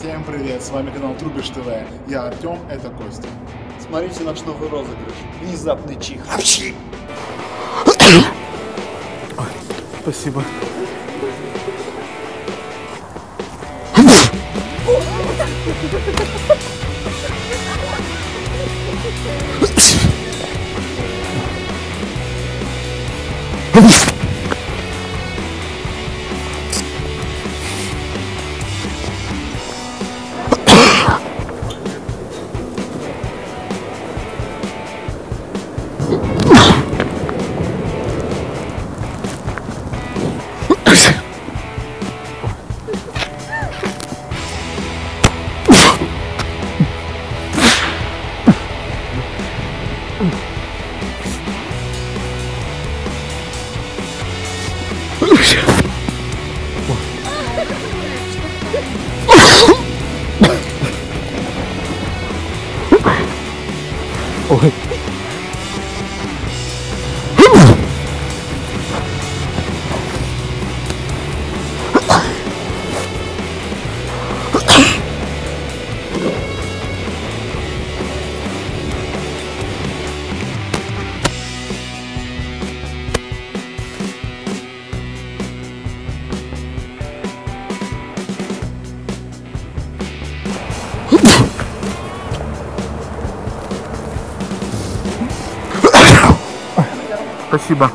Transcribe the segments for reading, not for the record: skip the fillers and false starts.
Всем привет, с вами канал Трубиш ТВ. Я Артем, это Костя. Смотрите наш новый розыгрыш. Внезапный чих. Апчи! Спасибо. Ой. Спасибо.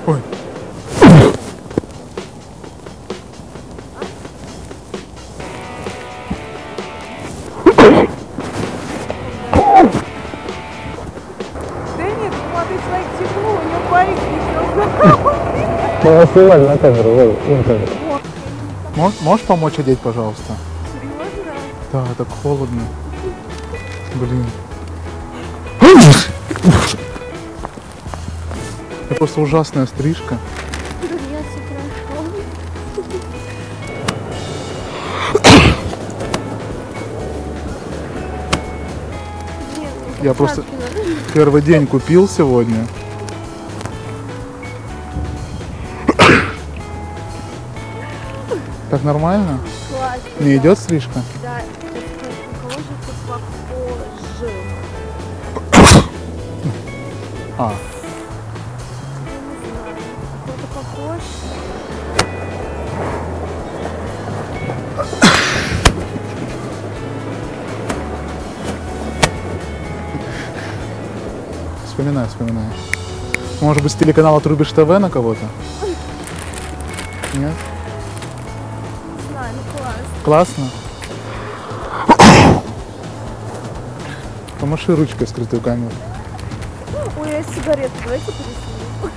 Ой. Можешь помочь одеть, пожалуйста? Серьезно? Да, так холодно. Блин. Это просто ужасная стрижка. Я просто первый день купил сегодня. Так нормально? Классно. Не идет стрижка? Да, у кого же ты похож? А. Не знаю. Кто-то похож? Вспоминай, вспоминай. Может быть, с телеканала Трубиш ТВ на кого-то? Нет? Не знаю, ну классно. Классно? Помаши ручкой в скрытую камеру. Ой, я сигарету, давайте переснимем.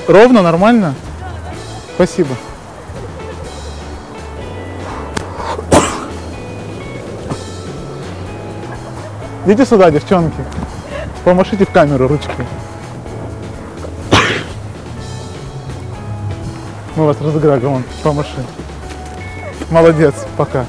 Ровно, нормально? Спасибо. Идите сюда, девчонки. Помашите в камеру ручкой. Мы вас разыграли, вон, помаши. Молодец, пока.